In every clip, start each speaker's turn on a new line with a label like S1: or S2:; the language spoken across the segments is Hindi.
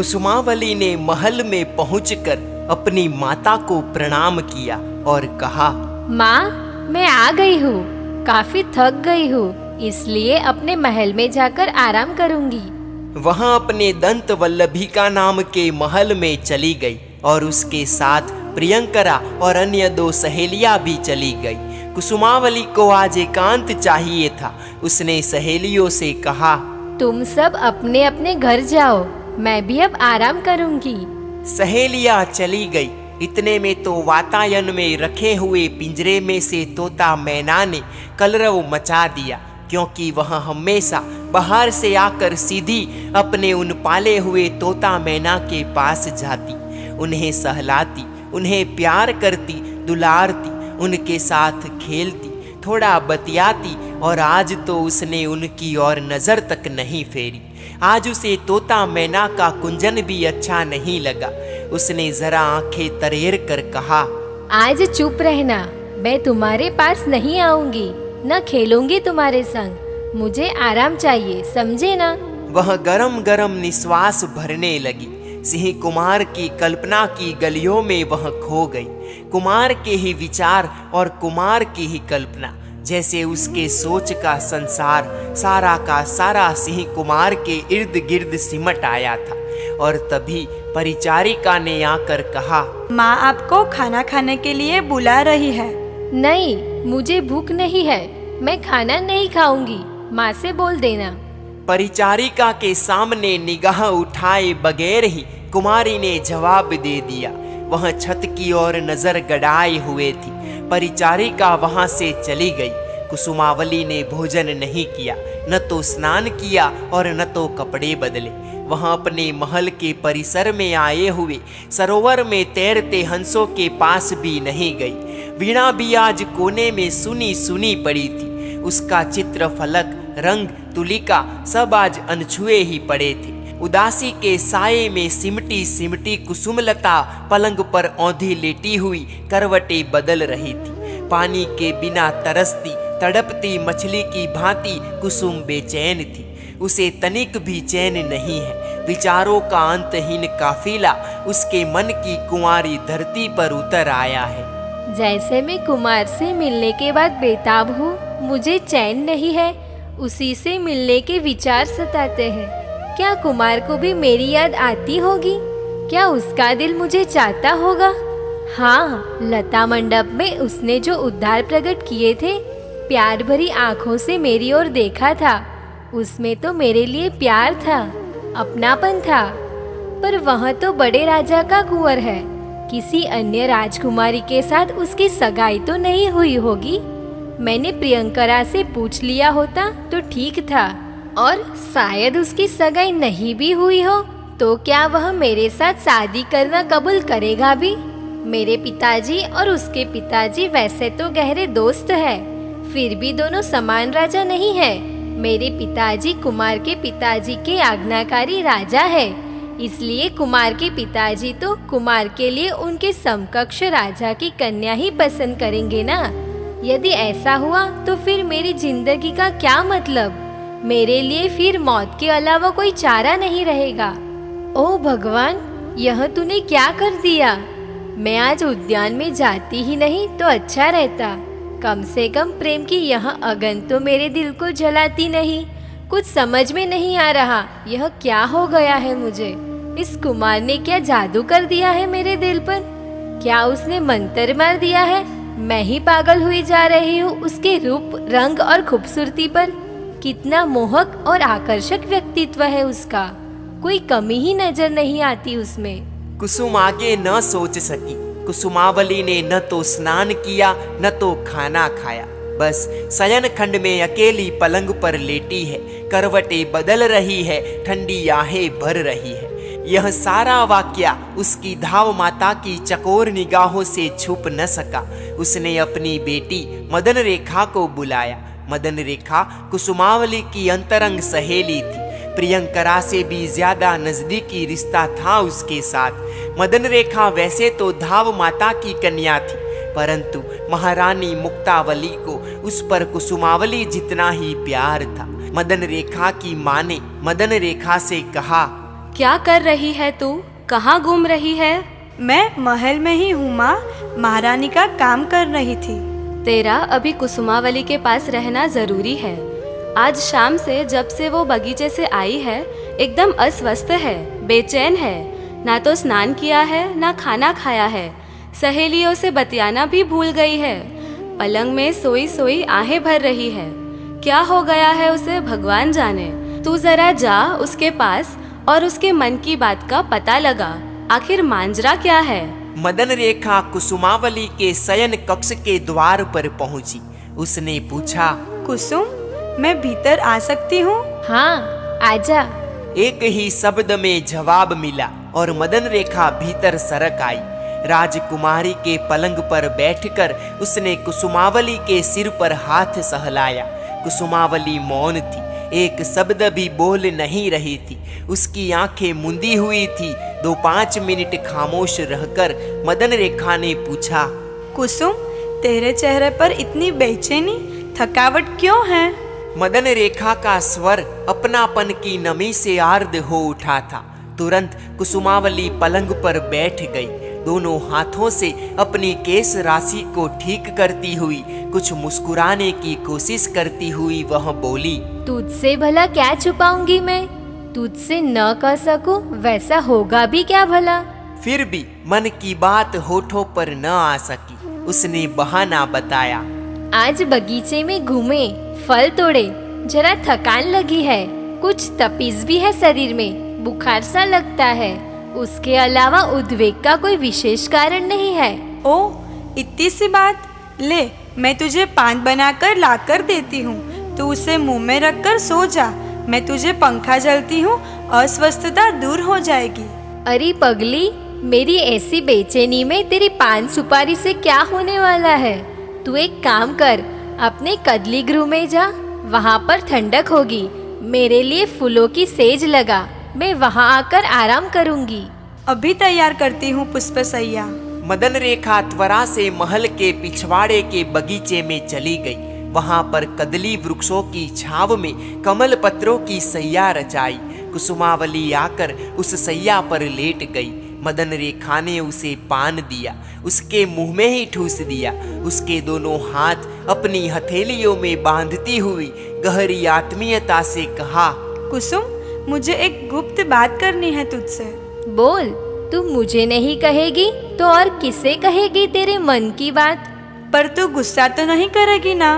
S1: कुसुमावली ने महल में पहुंचकर अपनी माता को प्रणाम किया और कहा,
S2: माँ, मैं आ गई हूँ। काफी थक गई हूँ, इसलिए अपने महल में जाकर आराम करूँगी।
S1: वहाँ अपने दंत वल्लभिका नाम के महल में चली गई और उसके साथ प्रियंकरा और अन्य 2 सहेलियां भी चली गई। कुसुमावली को आज एकांत चाहिए था। उसने सहेलियों से कहा,
S2: तुम सब अपने अपने घर जाओ, मैं भी अब आराम करूँगी।
S1: सहेलियां चली गई। इतने में तो वातायन में रखे हुए पिंजरे में से तोता मैना ने कलरव मचा दिया, क्योंकि वह हमेशा बाहर से आकर सीधी अपने उन पाले हुए तोता मैना के पास जाती, उन्हें सहलाती, उन्हें प्यार करती, दुलारती, उनके साथ खेलती, थोड़ा बतियाती। और आज तो उसने उनकी ओर नजर तक नहीं फेरी। आज उसे तोता मैना का कुंजन भी अच्छा नहीं लगा। उसने जरा आंखें तरेर कर कहा,
S2: आज चुप रहना, मैं तुम्हारे पास नहीं आऊंगी, न खेलूंगी तुम्हारे संग। मुझे आराम चाहिए, समझे ना।
S1: वह गरम गरम निश्वास भरने लगी। सिंह कुमार की कल्पना की गलियों में वह खो गई। कुमार के ही विचार और कुमार की ही कल्पना, जैसे उसके सोच का संसार सारा का सारा सिंह कुमार के इर्द गिर्द सिमट आया था। और तभी परिचारिका ने आकर कहा,
S3: माँ आपको खाना खाने के लिए बुला रही है।
S2: नहीं, मुझे भूख नहीं है, मैं खाना नहीं खाऊंगी, माँ से बोल देना।
S1: परिचारिका के सामने निगाह उठाए बगैर ही कुमारी ने जवाब दे दिया। वह छत की ओर नजर गड़ाए हुए थी। परिचारिका वहां से चली गई। कुसुमावली ने भोजन नहीं किया, न तो स्नान किया और न तो कपड़े बदले। वह अपने महल के परिसर में आए हुए सरोवर में तैरते हंसों के पास भी नहीं गई। वीणा भी आज कोने में सुनी सुनी पड़ी थी। उसका चित्र फलक, रंग, तुलिका सब आज अनछुए ही पड़े थे। उदासी के साये में सिमटी सिमटी कुसुमलता पलंग पर औंधी लेटी हुई करवटें बदल रही थी। पानी के बिना तरसती तड़पती मछली की भांति कुसुम बेचैन थी। उसे तनिक भी चैन नहीं है। विचारों का अंतहीन काफिला उसके मन की कुंवारी धरती पर उतर आया है।
S2: जैसे मैं कुमार से मिलने के बाद बेताब हूँ, मुझे चैन नहीं है, उसी से मिलने के विचार सताते हैं। क्या कुमार को भी मेरी याद आती होगी? क्या उसका दिल मुझे चाहता होगा? हाँ, लता मंडप में उसने जो उद्गार प्रकट किए थे, प्यार भरी आंखों से मेरी ओर देखा था, उसमें तो मेरे लिए प्यार था, अपनापन था। पर वह तो बड़े राजा का कुंवर है, किसी अन्य राजकुमारी के साथ उसकी सगाई तो नहीं हुई होगी। मैंने प्रियंकरा से पूछ लिया होता तो ठीक था, और शायद उसकी सगाई नहीं भी हुई हो तो क्या वह मेरे साथ शादी करना कबूल करेगा भी? मेरे पिताजी और उसके पिताजी वैसे तो गहरे दोस्त हैं, फिर भी दोनों समान राजा नहीं है। मेरे पिताजी कुमार के पिताजी के आज्ञाकारी राजा है, इसलिए कुमार के पिताजी तो कुमार के लिए उनके समकक्ष राजा की कन्या ही पसंद करेंगे ना। यदि ऐसा हुआ तो फिर मेरी जिंदगी का क्या मतलब? मेरे लिए फिर मौत के अलावा कोई चारा नहीं रहेगा। ओ भगवान, यह तूने क्या कर दिया? मैं आज उद्यान में जाती ही नहीं तो अच्छा रहता। कम से कम प्रेम की यह अगन तो मेरे दिल को जलाती नहीं। कुछ समझ में नहीं आ रहा, यह क्या हो गया है मुझे? इस कुमार ने क्या जादू कर दिया है मेरे दिल पर? क्या उसने मंत्र मार दिया है? मैं ही पागल हुई जा रही हूँ उसके रूप, रंग और खूबसूरती पर। कितना मोहक और आकर्षक व्यक्तित्व है उसका, कोई कमी ही नजर नहीं आती उसमें।
S1: कुसुम आगे न सोच सकी। कुसुमावली ने न तो स्नान किया न तो खाना खाया, बस शयन खंड में अकेली पलंग पर लेटी है, करवटें बदल रही है, ठंडी आहें भर रही है। यह सारा वाक्या उसकी धाव माता की चकोर निगाहों से छुप न सका। उसने अपनी बेटी मदन रेखा को बुलाया। मदन रेखा कुसुमावली की अंतरंग सहेली थी। प्रियंकरा से भी ज्यादा नजदीकी रिश्ता था उसके साथ। मदन रेखा वैसे तो धाव माता की कन्या थी, परंतु महारानी मुक्तावली को उस पर कुसुमावली जितना ही प्यार था। मदन रेखा की माँ ने मदन रेखा से कहा,
S4: क्या कर रही है तू? कहाँ घूम रही है?
S3: मैं महल में ही हूँ माँ, महारानी का काम कर रही थी।
S4: तेरा अभी कुसुमावली के पास रहना जरूरी है। आज शाम से जब से वो बगीचे से आई है एकदम अस्वस्थ है, बेचैन है। ना तो स्नान किया है ना खाना खाया है। सहेलियों से बतियाना भी भूल गई है। पलंग में सोई सोई आहें भर रही है। क्या हो गया है उसे भगवान जाने। तू जरा जा उसके पास और उसके मन की बात का पता लगा। आखिर मांजरा क्या है?
S1: मदन रेखा कुसुमावली के शयन कक्ष के द्वार पर पहुंची। उसने पूछा,
S3: कुसुम, मैं भीतर आ सकती हूँ?
S2: हाँ, आजा।
S1: एक ही शब्द में जवाब मिला और मदन रेखा भीतर सरक आई। राजकुमारी के पलंग पर बैठकर उसने कुसुमावली के सिर पर हाथ सहलाया। कुसुमावली मौन थी, एक शब्द भी बोल नहीं रही थी। उसकी आंखें मुंदी हुई थी। 2-5 मिनट खामोश रहकर मदन रेखा ने पूछा,
S3: कुसुम, तेरे चेहरे पर इतनी बेचैनी, थकावट क्यों है?
S1: मदन रेखा का स्वर अपनापन की नमी से आर्द्र हो उठा था। तुरंत कुसुमावली पलंग पर बैठ गई। दोनों हाथों से अपनी केश राशि को ठीक करती हुई कुछ मुस्कुराने की कोशिश करती हुई वह बोली,
S2: तुझसे भला क्या छुपाऊंगी मैं? तुझसे न कह सकूं वैसा होगा भी क्या भला?
S1: फिर भी मन की बात होठों पर न आ सकी। उसने बहाना बताया,
S2: आज बगीचे में घूमे, फल तोड़े, जरा थकान लगी है, कुछ तपीस भी है शरीर में, बुखार सा लगता है। उसके अलावा उद्वेग का कोई विशेष कारण नहीं है।
S3: ओ, इतनी सी बात। ले, मैं तुझे पान बनाकर लाकर देती हूँ, तू उसे मुंह में रखकर सो जा। मैं तुझे पंखा जलती हूँ, अस्वस्थता दूर हो जाएगी।
S2: अरे पगली, मेरी ऐसी बेचैनी में तेरी पान सुपारी से क्या होने वाला है? तू एक काम कर, अपने कदली गृह में जा, वहाँ पर ठंडक होगी। मेरे लिए फूलों की सेज लगा, मैं वहाँ आकर आराम करूँगी।
S3: अभी तैयार करती हूँ पुष्पसैया।
S1: मदन रेखा त्वरा से महल के पिछवाड़े के बगीचे में चली गई। वहां पर कदली वृक्षों की छाव में कमल पत्रों की सैया रचाई। कुसुमावली आकर उस सैया पर लेट गई। मदन रेखा ने उसे पान दिया, उसके मुंह में ही ठूस दिया। उसके दोनों हाथ अपनी हथेलियों में बांधती हुई गहरी आत्मीयता से कहा,
S3: कुसुम, मुझे एक गुप्त बात करनी है तुझसे।
S2: बोल, तू मुझे नहीं कहेगी तो और किसे कहेगी तेरे मन की बात?
S3: पर तू गुस्सा तो नहीं करेगी ना,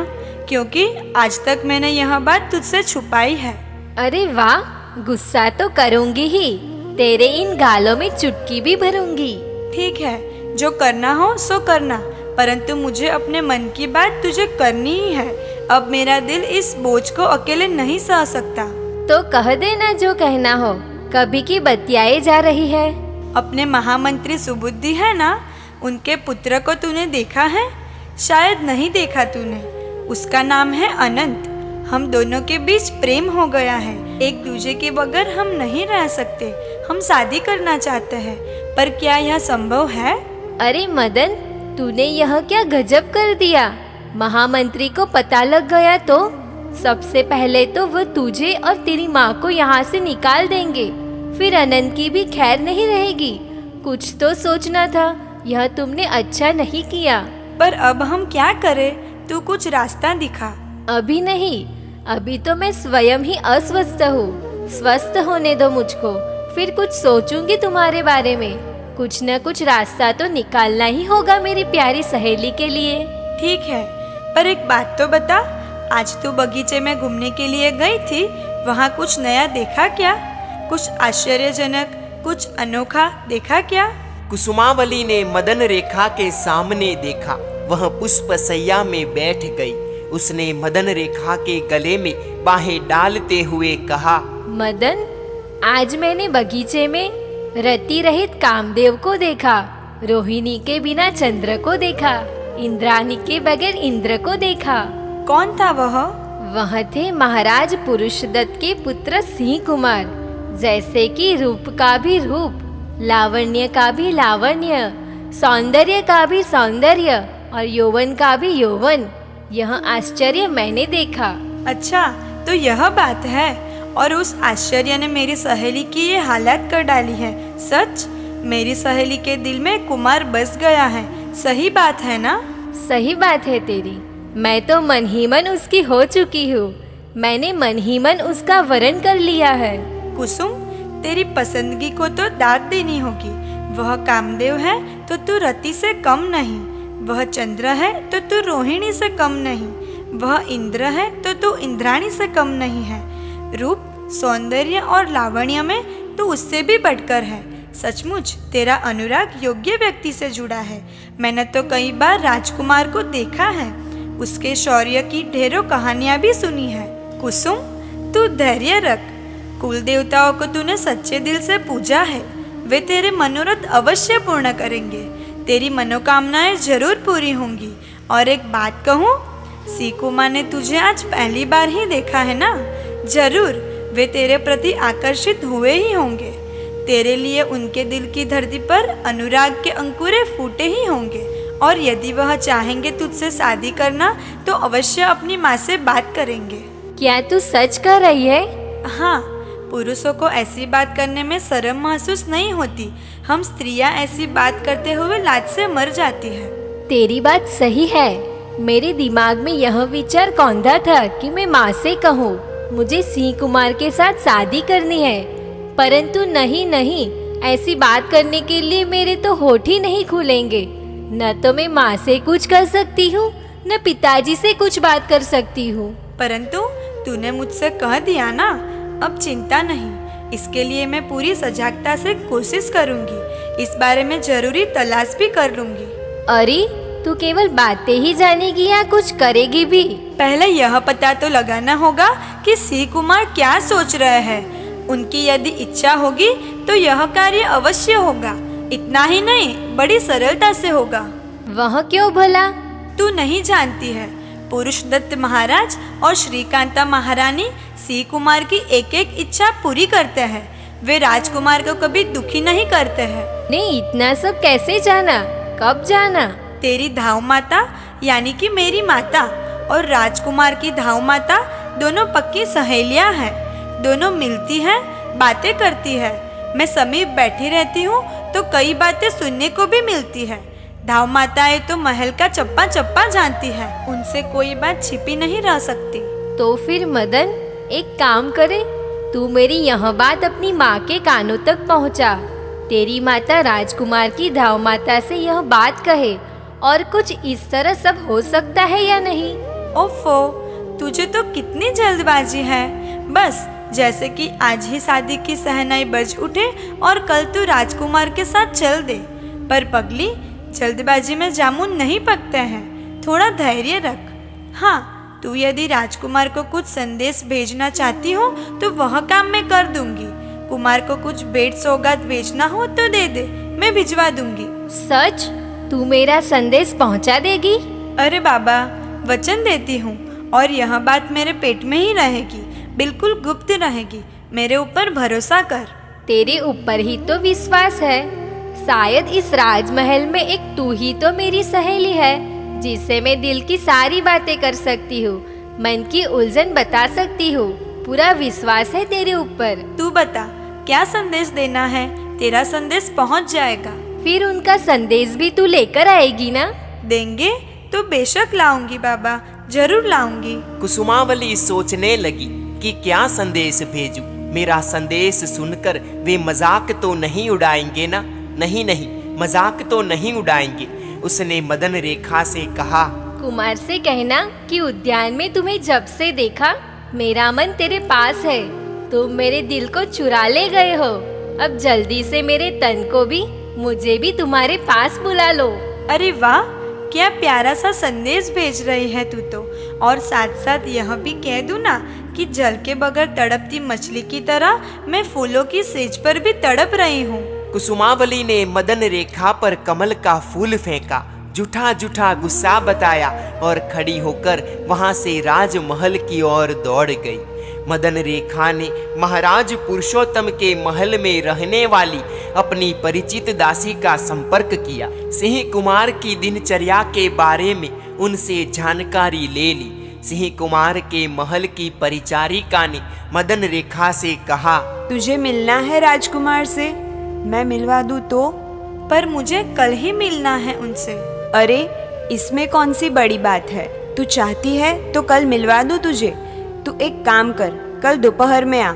S3: क्योंकि आज तक मैंने यह बात तुझसे छुपाई है।
S2: अरे वाह, गुस्सा तो करूंगी ही, तेरे इन गालों में चुटकी भी भरूंगी।
S3: ठीक है, जो करना हो सो करना, परंतु मुझे अपने मन की बात तुझे करनी ही है। अब मेरा दिल इस बोझ को अकेले नहीं सह सकता।
S2: तो कह देना जो कहना हो, कभी की बतियाए जा रही है।
S3: अपने महामंत्री सुबुद्धि है ना, उनके पुत्र को तूने देखा है? शायद नहीं देखा तूने। उसका नाम है अनंत। हम दोनों के बीच प्रेम हो गया है। एक दूसरे के बगैर हम नहीं रह सकते। हम शादी करना चाहते हैं, पर क्या यह संभव है?
S2: अरे मदन, तूने यह क्या गजब कर दिया। महामंत्री को पता लग गया तो सबसे पहले तो वह तुझे और तेरी माँ को यहाँ से निकाल देंगे। फिर अनंत की भी खैर नहीं रहेगी। कुछ तो सोचना था, यह तुमने अच्छा नहीं किया।
S3: पर अब हम क्या करें? तू कुछ रास्ता दिखा।
S2: अभी नहीं, अभी तो मैं स्वयं ही अस्वस्थ हूँ। स्वस्थ होने दो मुझको, फिर कुछ सोचूंगी तुम्हारे बारे में। कुछ न कुछ रास्ता तो निकालना ही होगा मेरी प्यारी सहेली के लिए।
S3: ठीक है, पर एक बात तो बता, आज तू बगीचे में घूमने के लिए गई थी, वहाँ कुछ नया देखा क्या? कुछ आश्चर्यजनक, कुछ अनोखा देखा क्या?
S1: कुसुमावली ने मदन रेखा के सामने देखा। वह पुष्पसैया में बैठ गई। उसने मदन रेखा के गले में बाहें डालते हुए कहा,
S2: मदन, आज मैंने बगीचे में रति रहित कामदेव को देखा, रोहिणी के बिना चंद्र को देखा, इंद्राणी के बगैर इंद्र को देखा।
S3: कौन था वह?
S2: वह थे महाराज पुरुषदत्त के पुत्र सिंह कुमार। जैसे कि रूप का भी रूप, लावण्य का भी लावण्य, सौंदर्य का भी सौंदर्य और यौवन का भी यौवन। यह आश्चर्य मैंने देखा।
S3: अच्छा, तो यह बात है। और उस आश्चर्य ने मेरी सहेली की ये हालत कर डाली है। सच, मेरी सहेली के दिल में कुमार बस गया है। सही बात है ना?
S2: सही बात है तेरी। मैं तो मन ही मन उसकी हो चुकी हूँ। मैंने मन ही मन उसका वरण कर लिया है।
S3: कुसुम, तेरी पसंदगी को तो दाद देनी होगी। वह कामदेव है तो तू रति से कम नहीं, वह चंद्र है तो तू रोहिणी से कम नहीं, वह इंद्र है तो तू इंद्राणी से कम नहीं है। रूप, सौंदर्य और लावण्य में तू उससे भी बढ़कर है। सचमुच तेरा अनुराग योग्य व्यक्ति से जुड़ा है। मैंने तो कई बार राजकुमार को देखा है, उसके शौर्य की ढेरों कहानियां भी सुनी है। कुसुम, तू धैर्य रख। कुल देवताओं को तूने सच्चे दिल से पूजा है, वे तेरे मनोरथ अवश्य पूर्ण करेंगे। तेरी मनोकामनाएं जरूर पूरी होंगी। और एक बात कहूँ, सीकुमा ने तुझे आज पहली बार ही देखा है ना? जरूर वे तेरे प्रति आकर्षित हुए ही होंगे। तेरे लिए उनके दिल की धरती पर अनुराग के अंकुरे फूटे ही होंगे। और यदि वह चाहेंगे तुझसे शादी करना तो अवश्य अपनी माँ से बात करेंगे।
S2: क्या तू सच कह रही है?
S3: हाँ, पुरुषों को ऐसी बात करने में शर्म महसूस नहीं होती। हम स्त्रियां ऐसी बात करते हुए लाज से मर जाती है।
S2: तेरी बात सही है। मेरे दिमाग में यह विचार कौंधा था कि मैं माँ से कहूँ मुझे सिंह कुमार के साथ शादी करनी है, परंतु नहीं नहीं, ऐसी बात करने के लिए मेरे तो होठ ही नहीं खुलेंगे। न तो मैं माँ से कुछ कर सकती हूँ, न पिताजी से कुछ बात कर सकती हूँ।
S3: परंतु तूने मुझसे कह दिया ना, अब चिंता नहीं। इसके लिए मैं पूरी सजगता से कोशिश करूँगी। इस बारे में जरूरी तलाश भी कर लूँगी।
S2: अरे, तू केवल बातें ही जानेगी या कुछ करेगी भी?
S3: पहले यह पता तो लगाना होगा कि सिंह कुमार क्या सोच रहे हैं। उनकी यदि इच्छा होगी तो यह कार्य अवश्य होगा। इतना ही नहीं, बड़ी सरलता से होगा।
S2: वह क्यों भला?
S3: तू नहीं जानती है, पुरुषदत्त महाराज और श्रीकांता महारानी सिंह कुमार की एक एक इच्छा पूरी करते हैं। वे राजकुमार को कभी दुखी नहीं करते हैं।
S2: ने इतना सब कैसे जाना? कब जाना?
S3: तेरी धाव माता यानी कि मेरी माता और राजकुमार की धाव माता दोनों पक्की सहेलियां हैं। दोनों मिलती हैं, बातें करती है। मैं समीप बैठी रहती हूँ तो कई बातें सुनने को भी मिलती है। धाव माताएं तो महल का चप्पा चप्पा जानती है, उनसे कोई बात छिपी नहीं रह सकती।
S2: तो फिर मदन, एक काम करे, तू मेरी यह बात अपनी माँ के कानों तक पहुँचा। तेरी माता राजकुमार की धाव माता से यह बात कहे, और कुछ इस तरह सब हो सकता है या नहीं?
S3: ओफो, तुझे तो कितनी जल्दबाजी है। बस जैसे कि आज ही शादी की सहनाई बज उठे और कल तू राजकुमार के साथ चल दे। पर पगली, जल्दबाजी में जामुन नहीं पकते हैं, थोड़ा धैर्य रख। हाँ, तू यदि राजकुमार को कुछ संदेश भेजना चाहती हो तो वह काम मैं कर दूंगी। कुमार को कुछ भेंट सौगात भेजना हो तो दे दे, मैं भिजवा दूंगी।
S2: सच? तू मेरा संदेश पहुंचा देगी?
S3: अरे बाबा, वचन देती हूँ, और यह बात मेरे पेट में ही रहेगी, बिल्कुल गुप्त रहेगी। मेरे ऊपर भरोसा कर।
S2: तेरे ऊपर ही तो विश्वास है। शायद इस राजमहल में एक तू ही तो मेरी सहेली है, जिससे मैं दिल की सारी बातें कर सकती हूँ, मन की उलझन बता सकती हूँ। पूरा विश्वास है तेरे ऊपर।
S3: तू बता, क्या संदेश देना है? तेरा संदेश पहुँच जाएगा।
S2: फिर उनका संदेश भी तू लेकर आएगी ना?
S3: देंगे तो बेशक लाऊंगी बाबा, जरूर लाऊंगी।
S1: कुसुमावली सोचने लगी कि क्या संदेश भेजूं। मेरा संदेश सुनकर वे मजाक तो नहीं उड़ाएंगे ना? नहीं नहीं, मजाक तो नहीं उड़ाएंगे। उसने मदन रेखा से कहा,
S2: कुमार से कहना कि उद्यान में तुम्हें जब से देखा मेरा मन तेरे पास है। तुम मेरे दिल को चुरा ले गए हो। अब जल्दी से मेरे तन को भी, मुझे भी तुम्हारे पास बुला लो।
S3: अरे वाह, क्या प्यारा सा संदेश भेज रही है तू तो। और साथ साथ यह भी कह दूं ना कि जल के बगैर तड़पती मछली की तरह मैं फूलों की सेज पर भी तड़प रही हूँ।
S1: कुसुमावली ने मदन रेखा पर कमल का फूल फेंका, जूठा जूठा गुस्सा बताया और खड़ी होकर वहां से राजमहल की ओर दौड़ गई। मदन रेखा ने महाराज पुरुषोत्तम के महल में रहने वाली अपनी परिचित दासी का संपर्क किया। सिंह कुमार की दिनचर्या के बारे में उनसे जानकारी ले ली। सिंह कुमार के महल की परिचारिका ने मदन रेखा से कहा,
S5: तुझे मिलना है राजकुमार से? मैं मिलवा दूं तो?
S3: पर मुझे कल ही मिलना है उनसे।
S5: अरे इसमें कौन सी बड़ी बात है? तू चाहती है तो कल मिलवा दूं तुझे। तू एक काम कर, कल दोपहर में आ।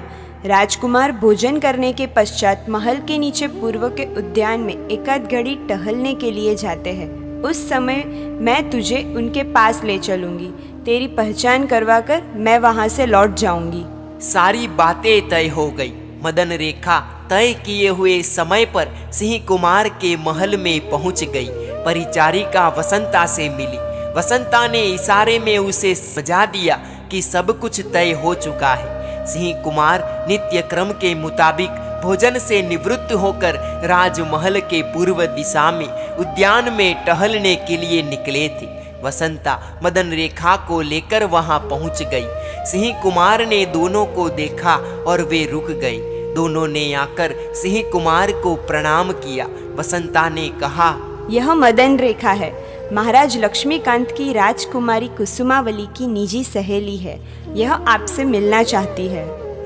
S5: राजकुमार भोजन करने के पश्चात महल के नीचे पूर्व के उद्यान में एकाध घड़ी टहलने के लिए जाते हैं। उस समय मैं तुझे उनके पास ले चलूंगी। तेरी पहचान करवाकर मैं वहां से लौट जाऊंगी।
S1: सारी बातें तय हो गई। मदन रेखा तय किए हुए समय पर सिंह कुमार के महल में पहुंच गई। परिचारिका वसंता से मिली। वसंता ने इशारे में उसे समझा दिया कि सब कुछ तय हो चुका है। सिंह कुमार नित्य क्रम के मुताबिक भोजन से निवृत्त होकर राजमहल के पूर्व दिशा में उद्यान में टहलने के लिए निकले थे। वसंता मदन रेखा को लेकर वहां पहुंच गई। सिंह कुमार ने दोनों को देखा और वे रुक गए। दोनों ने आकर सिंह कुमार को प्रणाम किया। वसंता ने कहा,
S5: यह मदन रेखा है, महाराज लक्ष्मीकांत की राजकुमारी कुसुमावली की निजी सहेली है। यह आपसे मिलना चाहती है।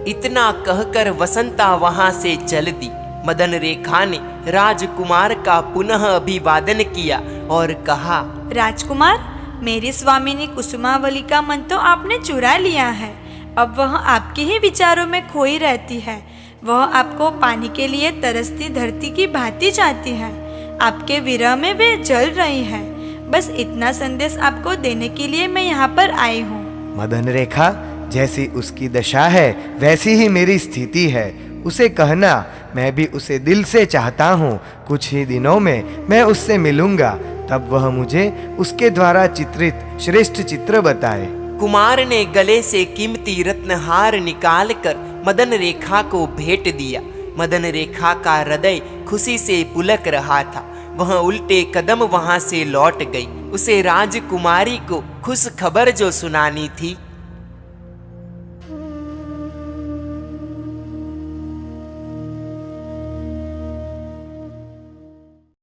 S1: इतना कहकर वसंता वहां से चल दी। मदन रेखा ने राजकुमार का पुनः अभिवादन किया और कहा,
S3: राजकुमार, मेरी स्वामिनी कुसुमावली का मन तो आपने चुरा लिया है। अब वह आपके ही विचारों में खोई रहती है। वह आपको पाने के लिए तरसती धरती की भांति चाहती है। आपके विरह में वे जल रही है। बस इतना संदेश आपको देने के लिए मैं यहाँ पर आई हूँ।
S6: मदन रेखा, जैसी उसकी दशा है वैसी ही मेरी स्थिति है। उसे कहना, मैं भी उसे दिल से चाहता हूँ। कुछ ही दिनों में मैं उससे मिलूंगा, तब वह मुझे उसके द्वारा चित्रित श्रेष्ठ चित्र बताए।
S1: कुमार ने गले से कीमती रत्नहार निकालकर मदन रेखा को भेंट दिया। मदन रेखा का हृदय खुशी से पुलक रहा था। वह उल्टे कदम वहां से लौट गई। उसे राजकुमारी को खुश खबर जो सुनानी थी